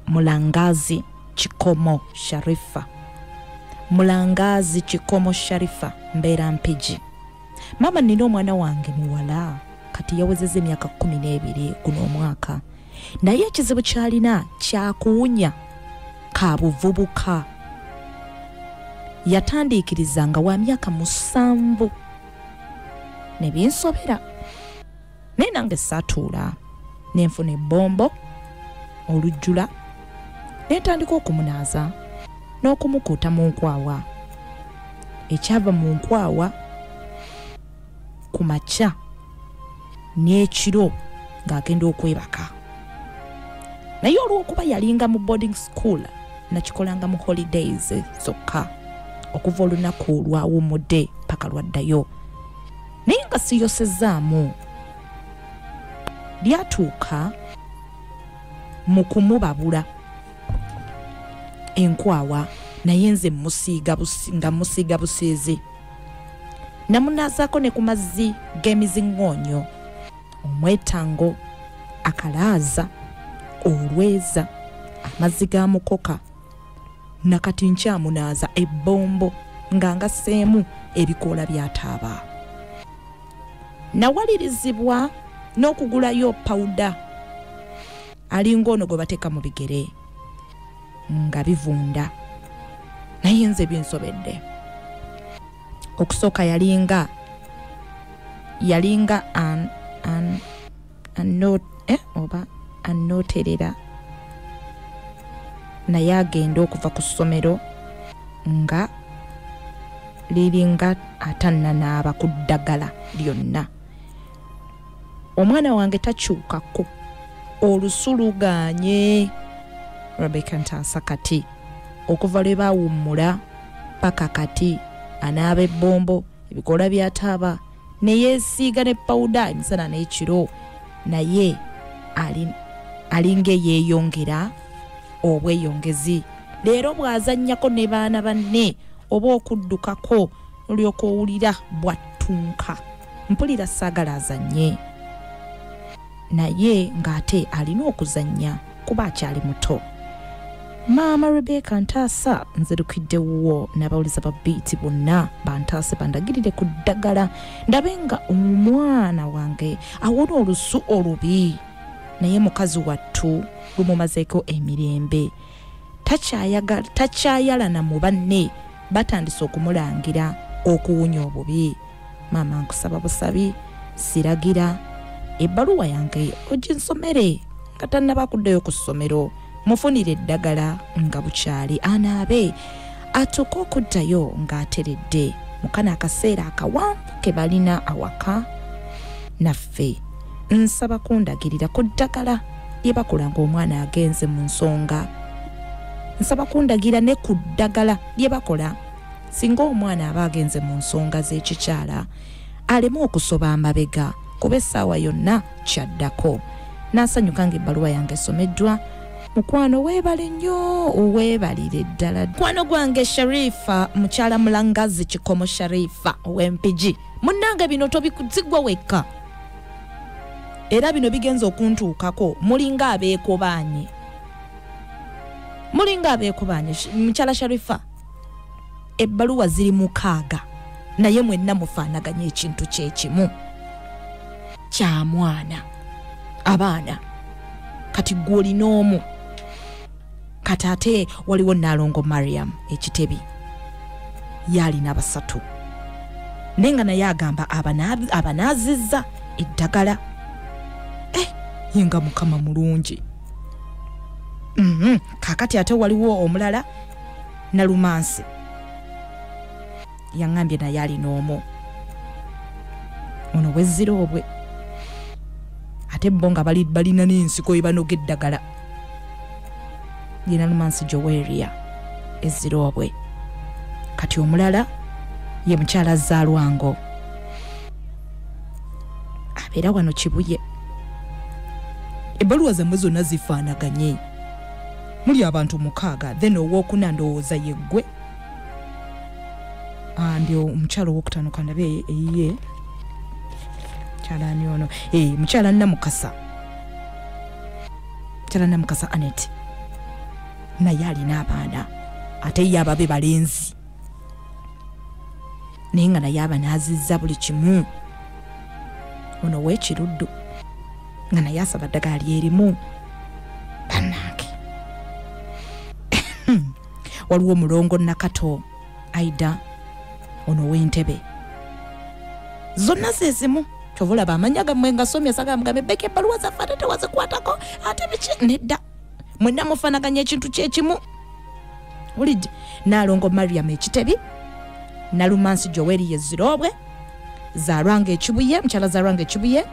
Mulangazi Kikomo Sharifa. Mulangazi Kikomo Sharifa mbeera mpigi. Mama nina omwana wange muwala kati yawezezza emyaka 12 guno omwaka. Naye ekizibu kyalina kyakuwunya ka buvubuka. Yatandiikirizanga wa myaka 7 ne binsobera. Naye nange saatuula nenfuna ebbombo olujjula netandika okumunaaza n'okumukuuta mu nkwawa. Ekyava mu nkwawa ku makya n'ekiro ng'agenda okwebaka. Naye olw'okuba yalinga mu boarding school nakikolanga mu holidays zokka okuva olunaku lwawumudde paka lwaddayo. Naye nga siyosezaamu lyatuuka mu kumubabula enkwawa naye nze musiiga busiizi. Namunaazaako ne ku mazzi g'emizingoonyo, omwetango, akalaaza, olweza, amazzi ga mukoka. Nakati nkyamunaaza ebbombo nga ngasseemu ebikoola by'ataaba. Nawalirizibwa n'okugulayo pawuda alinga ono gwe bateeka mu bigere nga bivunda. Naye nze binsobedde. Okusooka yalinga anooterera naye agenda okuva ku ssomero nga liringa atannanaaba ku ddagala lyonna. Omwana wange takyukako, olusuluganye Rebecca ntaasa kati okuva lwe baawummula paka kati anaaba ebbombo, ebikoola by'ataaba ne yeesiiga ne pawuda emisana n'ekiro. Naye alinga eyeeyongera obweyongezi. Leero bw'azannyako ne baana banne oba okuddukako olyoka owulira bwattunka. Mpulira saagala azannye naye ng'ate alina okuzannya kuba akyali muto. Maama Rebecca ntaasa nzirukidde wuwo n'abawuliza ba biiti bonna bantaase bandagirire ku ddagala ndabe nga omwana wange awona olusu olubi. Naye mukazi wattu lumumazeeko emirembe. Takyayalana mu banne batandise okumulangira okuwunya obubi. Maama nkusaba busabi, siragira ebbaluwa yange oginsomere nga tannaba kuddayo ku ssomero. Mufunire eddagala nga bukyali anaabe atuuke okuddayo ng'ateredde mu kano akaseera akawanvu ke balina awaka naffe. Nsaba kundagirira ku ddagala lye bakola ng'omwana agenze mu nsonga. Nsaba kundagira ne ku ddagala lye bakola singa omwana aba agenze mu nsonga z'ekikyala aleme okusoba amabega kuba essaawa yonna kyaddako. Naasanyuka ng'ebbaluwa yange esomeddwa. Mukwano weebale nnyo, weebalire ddala. Mukwano gwange Sharifa mukyala Mulangazi Kikomo Sharifa ow'empigi. Munnange bino tobikuzigwa wekka. Era bino bigenza okuntuukako mulinga abeekobaanye. Mukyala Sharifa ebbaluwa ziri 6 naye mwenna mufaanaganya ekintu kyekimu. Kya mwana abaana kati gw'olina omu. Kati ate waliwo Nalongo Mariam ekitebi yalina 3 nenga naye agamba abanaazizza eddagala. Yenga mukama mulungi. Kakati ate waliwo omulala Nalumansi yangambye naye alina omu. Ono wezzira obwe ate bo nga balina n'ensiko ebanoga eddagala. Ye Nalumansi Joweria ezzira obwe. Kati omulala ye mukyala Zaalwango abeera wano Kibuye. Ebbaluwa zammwe zonna zifaanaganye. Muli abantu 6 then owookuna ndowooza yeggwe. Ndi omukyala owokutaano kandabe eyiye kyalani ono mukyala Namukasa Anet naye alina abaana ate ye ababe balenzi naye nga naye abanaazizza buli kimu. Ono w'ekiruddu nga naye asaba ddagala lyerimu. Bannange waliwo omulongo Nakato Aida ono w'Entebbe, zonna zezimu kyova olaba amanya gammwe nga somya sagamugamba Ebbeka ebbaluwa zaffe ate tewazikwatako ate biki nedda mwenna mufaanaganya ekintu kyekimu. Wulidde Nalongo Mariam Ekitebi, Nalumansi Joeli Yezirobwe, Zarwanga Ekibuye, mukyala Zarwanga Ekibuye,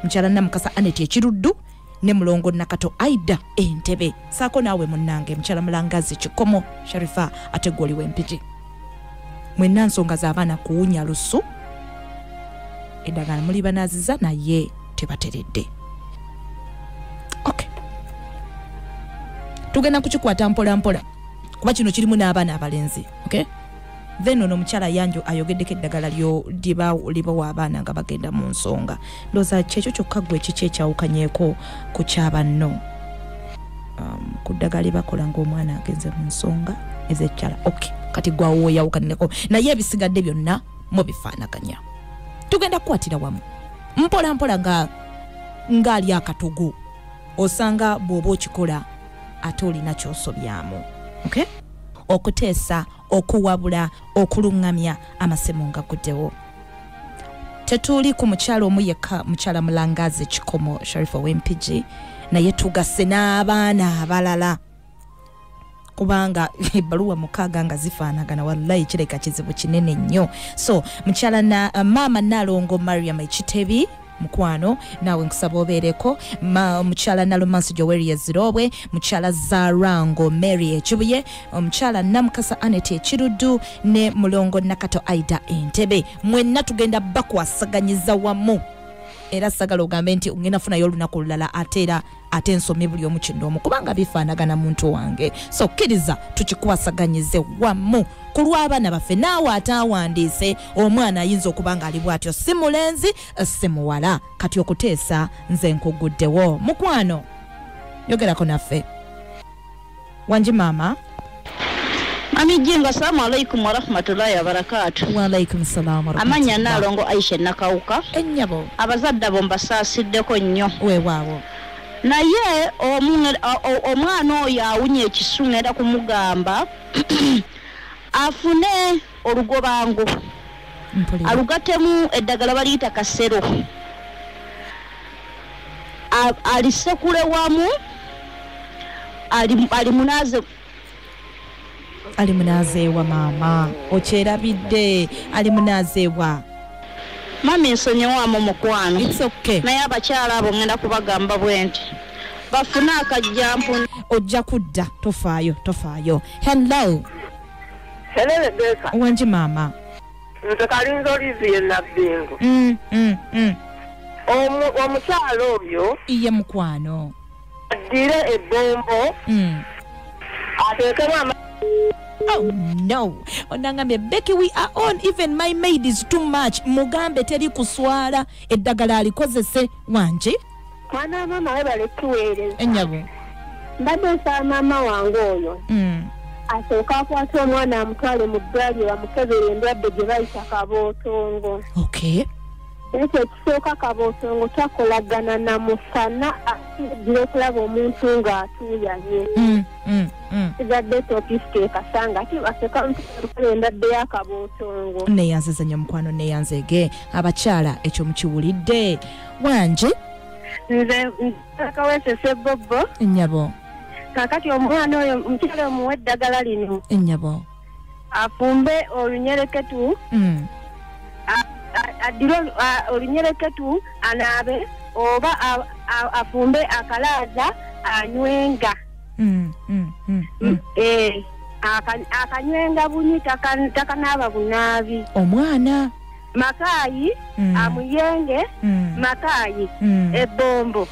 mukyala Namukasa Anet Ekiruddu ne mulongo Nakato Aida Entebbe. Saako naawe munnange mukyala Mulangazi Kikomo Sharifa ate gwoli w'Empigi. Mwenna nsonga z'abaana kuwunya lusu eddagala muli banaaziza naye tebateredde. Okay, tugenda kukikwata mpola mpola kuba kino kirimu n'abaana abalenzi. Okay, then ono mukyala Yanjo ayogeddeko eddagala libawa abaana nga bagenda mu nsonga. Ndowooza kyekyo kyokka gwe kiki ekyawukanyeeko ku kyabanno ku ddagala bakola ng'omwana agenze mu nsonga ez'ekyala. Okay, kati gwawo yawukanireko naye ebisigadde byonna mubifaanaganya. Tugenda kukwatira wamu mpola mpola ng'ali akatogo osanga bw'oba okikola ate olina ky'osobyamu. Okay, okuteesa, okuwabula, okuluŋŋamya amasemo nga guddewo. Tetuuli ku mukyala omu yekka, mukyala Mulangazi Kikomo Sharifa w'Empigi, naye tugasse n'abaana abalala kubanga ebbaluwa 6 nga zifaanagana wallahi kireka kizibu kinene nnyo. So mukyala na maama Nalongo Mariam Ekitebi mukwano naawe nkusaba obeereko. Mukyala Nalumansi Joeli Yezirobwe, mukyala Zarango Mary Ekibuye, omukyala Namukasa Anet Ekiruddu ne mulongo Nakato Aida Entebbe. Mwenna tugenda bakwasaganyiza wamu era sagala ogambe nti ngenda funayo olunaku olulala ate ensome buli omu kinoomu kubanga bifaanagana muntu wange. So kkiriza tukikwasaganyize wamu ku lw'abaana baffe. Naawe ataawandiise omwana ayinza okuba nga ali bw'atyo, si mulenzi si muwala, kati okuteesa nze nkuguddewo. Mukwano yogerako naffe. Wange maama. Mami Jinga, assalamu alaikum wa rahmatullahi wa barakatuh. Wa alaikum salam wa rahmatullahi. Amanya Nalongo Aisha Nakawuka. Ennyabo. Abazadde bo mbasaasiddeko nnyo. Weewaawo. Naye omwana oyo Awunya ekisu ngenda kumugamba afune olugobango alugatemu eddagala baliyita kasero alisekule wamu ali munazeewa maama okyerabidde ali munazeewa. Mami nsonyiwamu mukwano. It's okay. Naye abakyala abo ngenda kubagamba bwenti bafune akajjampu. Ojja kudda tofaayo. Hello Rebecca. Wange maama. Nze Kalinzo Olivier Nabbingo. Omukyala oyo iye mukwano addire ebbombo ateekemu Oh no, onangambye Becky, we are on, even my maid is too much. Mugambe teri kuswala eddagala alikozese. Wange mwana mama we balekuweereza ennyabo mbadde nsaba maama wange oyo asooka akwata omwana amutwale mu ddwaliro amukebera endwadde gye bayita kabootongo. Okay, ekyo ekisooka kabootongo kyakolagana na musana agira okulaba omuntu ng'atuuyanye sigadde topisika ekasanga ati baseka mutwale endwadde ya kabootongo. neyanziza nnyo mukwano neyanzege abakyala ekyo mukiwulidde. Wange nze akawesese bobo ennyabo kakati omwana oyo mukyala omuwa eddagala lino ennyabo afumbe olunyereketu addire olunyereketu anaabe oba afumbe akalaaza anywenga akanywenga bunyi takanaaba bunaabi. Omwana Makayi amuyenge makayi ebbombo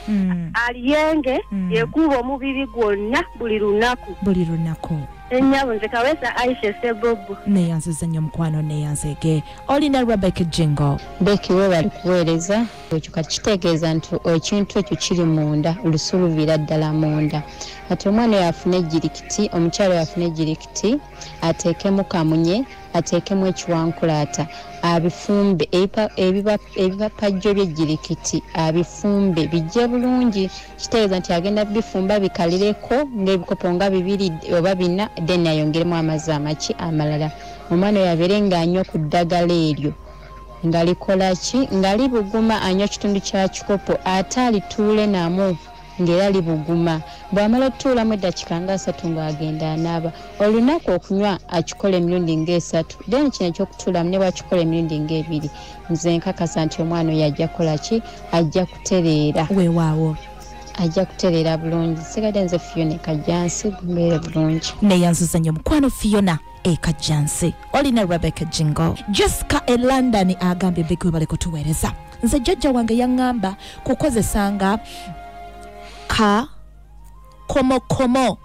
aliyenge yekuba omubiri gwonna buli lunaku. Ennyabo nze Kawesa Aisha Sebobo. neyanziza nnyo mukwano neyanzege. Olina Rebecca Jingo. Becky we bali kuweereza ekyo kitegeeza nti ekintu ekyo kiri munda lusulubira ddala munda ati omwana yafuna ejjirikiti omukyalo yafuna ejjirikiti ateekemu kamunye ateekemu ekiwankulaata abifumbe ebipapajjo by'ejjirikiti abifumbe bijje bulungi kitegeeza nti agenda bifumba bikalireko ng'ebikopo nga 2 oba 4 then ayongeremu amazzi amaki amalala omwana yabeere ng'anywa ku ddagala eryo nga likola ki nga libuguma anywa kitundu kya kikopo ate alituule namu ng'era libuguma bw'amala otutuulamu eddakiika nga 3 ng'agenda anaaba olunaku okunywa akikola emirundi nga 3 then kino ekyokutuulamu ne bwakikola emirundi nga 2 nze nkakasa nti omwana oyo ajja kukola ki ajja kutereera weewaawo ajja kutereera bulungi sigadde nze Fiona Kajjansi gumbeere bulungi neyanziza nnyo mukwano Fiona Kajjansi olina Rebecca Jingo Jessica e London agambye Becky webale kutuweereza nze jjajja wange yaŋŋamba kukozesanga ka komokomo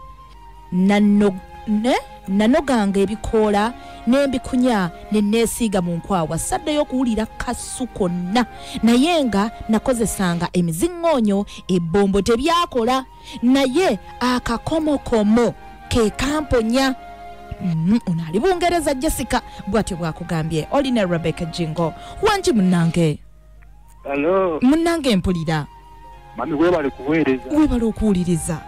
nanoganga ebikoola n'embikunya ne neesiiga mu nkwawa saddeyo okuwulira kasu konna naye nga nakozesanga emiziŋŋoonyo ebbombo tebyakola naye akakomokomo ke kamponya ono ali Bungereza Jessica bw'atyo bwakugambye olina Rebecca Jingo wangi munnange Hello munnange mpulira mami webale okuwuliriza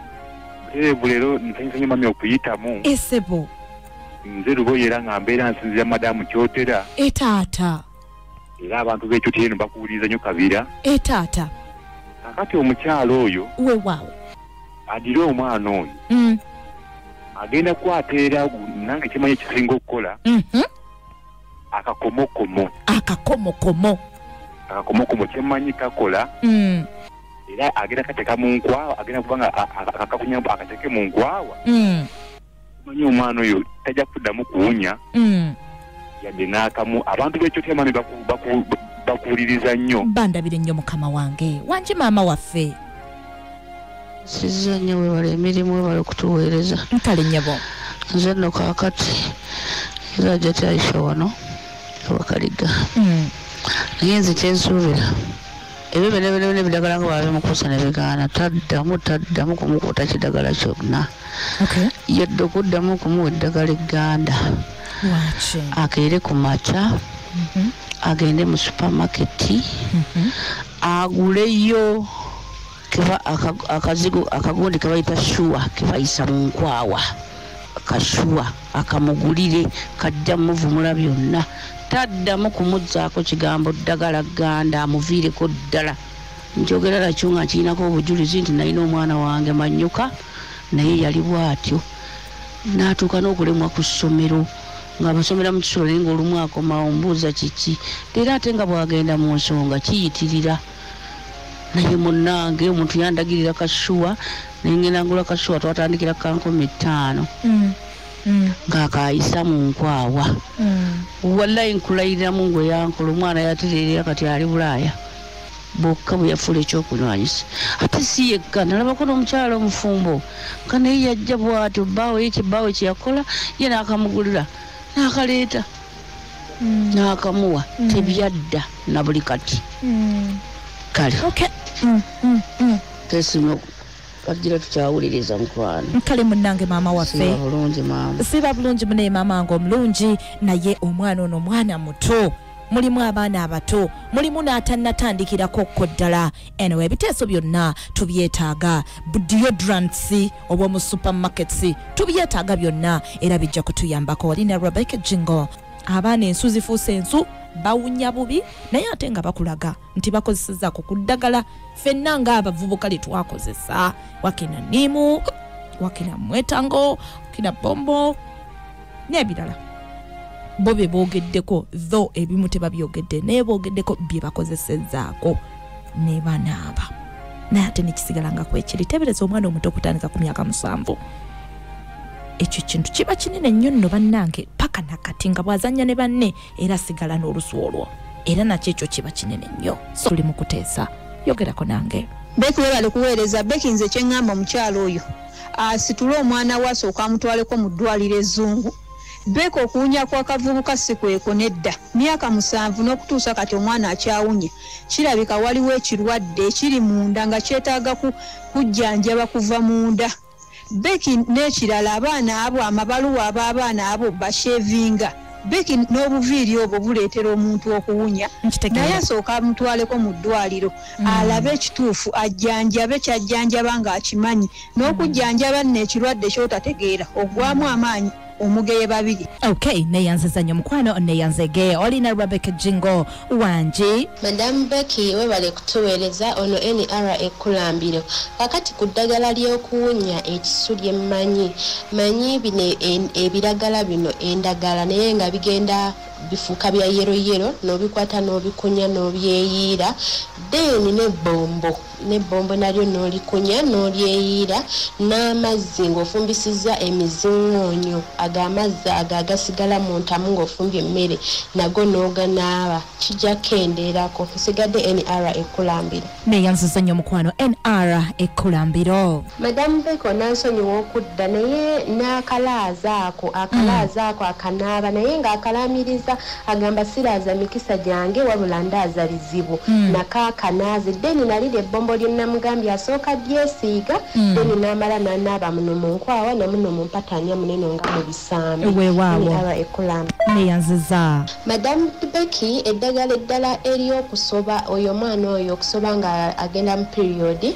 bulero nsanyusanye mami okuyitamu esebo nze luboye era nga mbeera nsinzira madamu kyotera etaata era abantu b'ekyotera eno bakuwuliriza nnyo kabira etaata kakati omukyalo oyo weewaawo adire omwana oyo agenda kwateera nange kimanyi ekisinga okukola akakomokomo kyemmanyi kakola era agenda kateeka mu nkwawa agenda kubanga akakunyambo akateeke mu nkwawa manyi omwana oyo tajja kuddamu kuwunya yadde n'akamu abantu b'ekyotya mami bakuwuliriza nnyo bandabire nnyo mukama wange wangi maama waffe sizza nnyo webale emirimu webale okutuweereza nkale nnyabo nze nno kaakati era ajja tyayisa wano ewakaliga naye nze kyensuubira ebyo bene bidagala nga babimukuusa ne bigaana taddamu kumukuuta kidagala kyonna yadde okuddamu okumuwa eddagala egganda akeere ku makya agende mu supamaketi aguleyo akazigo akagundi kebayita shuwa kebayisa mu nkwawa akashuwa akamugulire kajja muvumula byonna taddamu kumuzzaako kigambo ddagala gganda amuviireko ddala njogera nakyo nga kirinako obujulizi nti nalina omwana wange Manyuka naye yali bw'atyo n'atuuka n'okulemwa ku ssomero ng'abasomera mu kisolo naye ng'olumu akomawo mbuuza kiki leero ate nga bw'agenda mu nsonga kiyitirira naye munnange omuntu yandagirira kashuwa naye ngenda ngula kashuwa twatandikira ka5,000 ng'akaayisa mu nkwawa wallahi nkulayiriramu ngwe yankola omwana yatereerera kati ali Bulaaya bokka bwe yafuula ekyokunywanyisa ate si yekka nalabako n'omukyalo omufumbo nga naye yajja bw'atyo bbaawe ekibbaawe kyeyakola ye n'akamugulira n'akaleeta n'akamuwa tebyadda na buli kati kale tesimo kagira tukyawuliriza mukwano nkale munnange maama waffe siba bulungi munaye maama wange omulungi naye omwana ono mwana muto mulimu abaana abato mulimu n'atannatandikirako ko ddala anyway ebiteeso byonna tubyetaaga deodorants oba mu supermarkets tubyetaaga byonna era bijja kutuyambako walina Rebecca Jingo abaana ensu zifuuse ensu bawunya bubi naye ate nga bakulaga nti bakozesezzaako ku ddagala ffenna ng'abavubuka lye twakozesa wakina nimu wakina mwetango wakina bombo n'ebirala bo be boogeddeko tho ebimu tebabyogedde naye boogeddeko bye bakozesezzaako ne banaaba naye ate nekisigala nga kwekiri tebereza omwana omuto okutandika ku myaka 7 ekyo kintu kiba kinene nnyo nno bannange paka nakati nga bwazanya ne banne era sigala n'olusu olwo era nakyo ekyo kiba kinene nnyo so tuli mu kuteesa yogerako nange Becky webale kuweereza Becky nze kyeŋŋamba omukyalo oyo asitule omwana we asooka amutwaleko mu ddwaliro ezzungu Beko okuwunya kwa kavubuka si kweko nedda. Myaka 7 n'okutuusa kati omwana akyawunye. Kirabika waliwo ekirwadde ekiri munda nga kyetaaga kujjanjaba kuva munda. Beki n'ekirala abaana abo amabaluwa ab'abaana abo bashevinga. Beki n'obuviiri obwo buleetera omuntu okuwunya. Naye asooka amutwaleko mu ddwaliro alabe ekituufu ajjanjabe kyajjanjaba ng'akimanyi n'okujjanjaba nno ekirwadde ky'otategeera ogwamu amaanyi omugeye babiri. Okay, neyanziza nnyo mukwano neyanzege olina Rebecca Jingo Wange. Madam Becky webale kutuweereza ono NR ekkulambiro. Kakati ku ddagala ly'okuwunya ekisu manyi bino ebiragala bino endagala naye nga bigenda bifuuka bya yero n'obikwata n'obikunya n'obyeyiira then nebombo nalyo n'olikunya n'olyeyiira n'amazzi ng'ofumbisizza emizingoonyo ag'amazzi agasigala mu ntamu ng'ofumbye emmere nago n'oganaaba kijja kendeerako nsigadde NR ekkulambiro. Neyanziza nnyo mukwano NR ekkulambiro. Madamu Beko nansonyiwa okudda naye n'akalaaza ako akanaaba naye ng'akalaamiriza agamba siraaza mikisa gyange wabula ndaaza lizibu nakaakanaaze deni nalira ebbombo lyennamugambye asooka lyesiiga deni n'amala n'anaaba muno mu nkwawa namuno mu mpatanya munene nga mu bisambi aba ekkulambiro. Neyanziza Madamu Becky eddagala eddala ery'okusoba oyo omwana oyo okusoba nga agenda mu period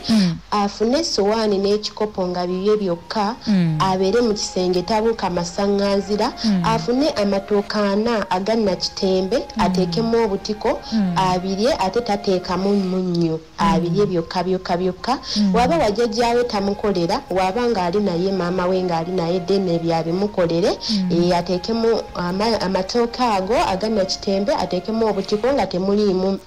afune essowaani n'ekikopo nga bibye byokka abeere mu kisenge tabuuka masaŋŋanzira afune amatooke 4 aganna kitembe ateekemu obutiko abirye ate tateekamu munnyo abirye byokka waba wajjajjaawe tamukolera waba ng'ali naye maama we ng'ali naye dene byabimukolere ateekemu amatooke ago aganna kitembe ateekemu obutiko nga temuliimu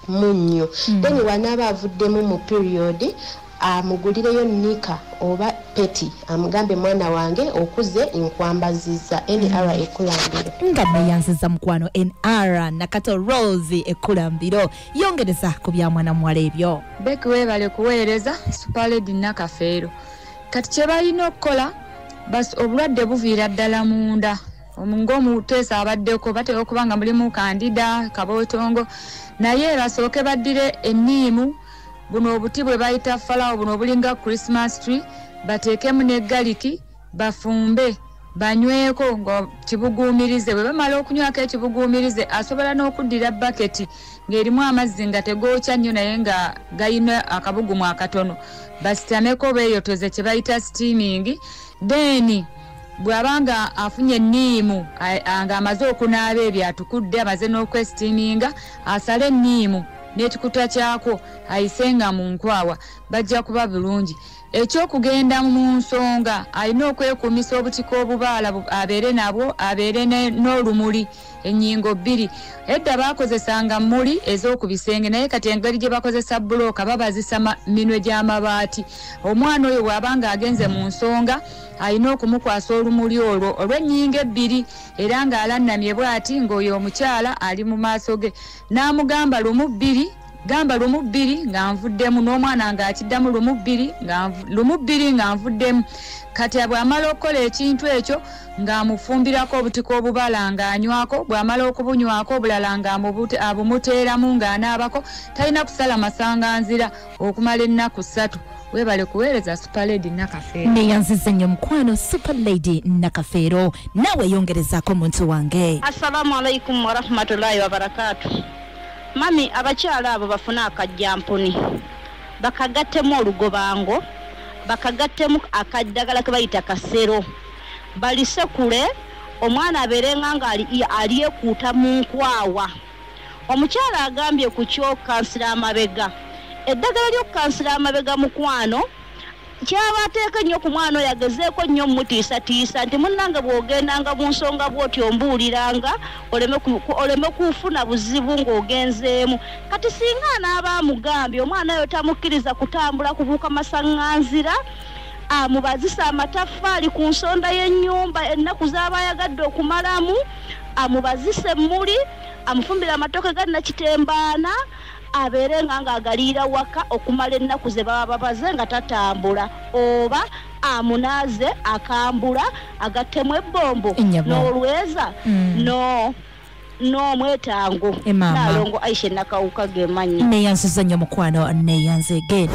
munnyo then wanaaba avuddemu mu period amugulireyo nika oba peti amugambe mwana wange okuze inkwambazizza NR ekkulambiro. Nga neyanziza mukwano NR nakato Rose ekkulambiro yongereza ku bya mwana muwala ebyo. Beki webale kuweereza Superlady Nakafeero. Kati kye balina okukola basi obulwadde buviira ddala munda. Ng'omuteesa abaddeko batera okuba nga mulimu kandida kabootongo naye basooke baddire enniimu buno obuti bwe bayita falawo buno obulinga Christmas tree bateekemu ne galiki bafumbe banyweko ngo kibuguumirize bwe bamala okunywako ekibuguumirize asobola n'okuddira baketi ng'erimu amazzi nga tegookya nnyo naye nga gayina akabugumu akatono basitameko beeyotoze kye bayita steaming then bw'abanga afunye enniimu nga amaze okunaaba ebyo atukudde amaze n'okwestiiminga asale enniimu n'ekikuta kyako ayisenga mu nkwawa bajja kuba bulungi. Ekyokugenda mu nsonga alina okwekuumisa obutiko obubaala abeere nabwo abeere n'olumuli ennyingo 2 edda baakozesanga mmuli ez'okubisenge naye kati engeri gye bakozesa bulooka babazisa minwe gy'amabaati. Omwana oyo bw'abanga agenze mu nsonga alina okumukwasa olumuli olwo olw'ennyingo 2 era ng'alannamye bw'ati ng'oyo omukyala ali mu maaso ge n'amugamba lumu 2 gamba lumu 2 nga nvuddemu n'omwana ng'akiddamu lumu 2 nga nvuddemu. Kati bw'amala okukola ekintu ekyo ng'amufumbirako obutiko obubala ng'anywako bw'amala okubunywako obulala ng'abumuteeramu ng'anaabako talina kusala masanganzira okumala ennaku 3. Webale kuweereza Superlady Nakafeero. Neyanziza nnyo mukwano Superlady Nakafeero nawe yongerezaako muntu wange. Assalamu alaikum wa rahmatullahi wa barakatuh. Mami abakyala abo bafuna akajjampuni bakagattemu olugobango bakagattemu akaddagala ke bayita kasero balisekule omwana abeerenga nga alyekuuta mu nkwawa. Omukyala agambye ku kyokansira amabega eddagala ly'okukansira amabega mukwano kyabateeka nnyo ku mwana oyo agezeeko nnyo mutiisatiisa nti munnange bw'ogendanga mu nsonga bw'oti ombuuliranga oleme kufuna buzibu ng'ogenzeemu. Kati singa anaaba amugambye omwana oyo tamukkiriza kutambula kubuuka masaŋŋanzira amubazisa amataffaali ku nsonda y'ennyumba ennaku z'aba ayagadde okumalamu amubazise emmuli amufumbira amatooke gannakitembaana abeere nga agaliira waka okumala ennaku ze baba babaze nga tatambula oba amunaze akambula agattemu ebbombo n'olweza n'omwetango nalongo Aisha Nakawuka gemanyi neyansiza nnyo mukwano neyanze again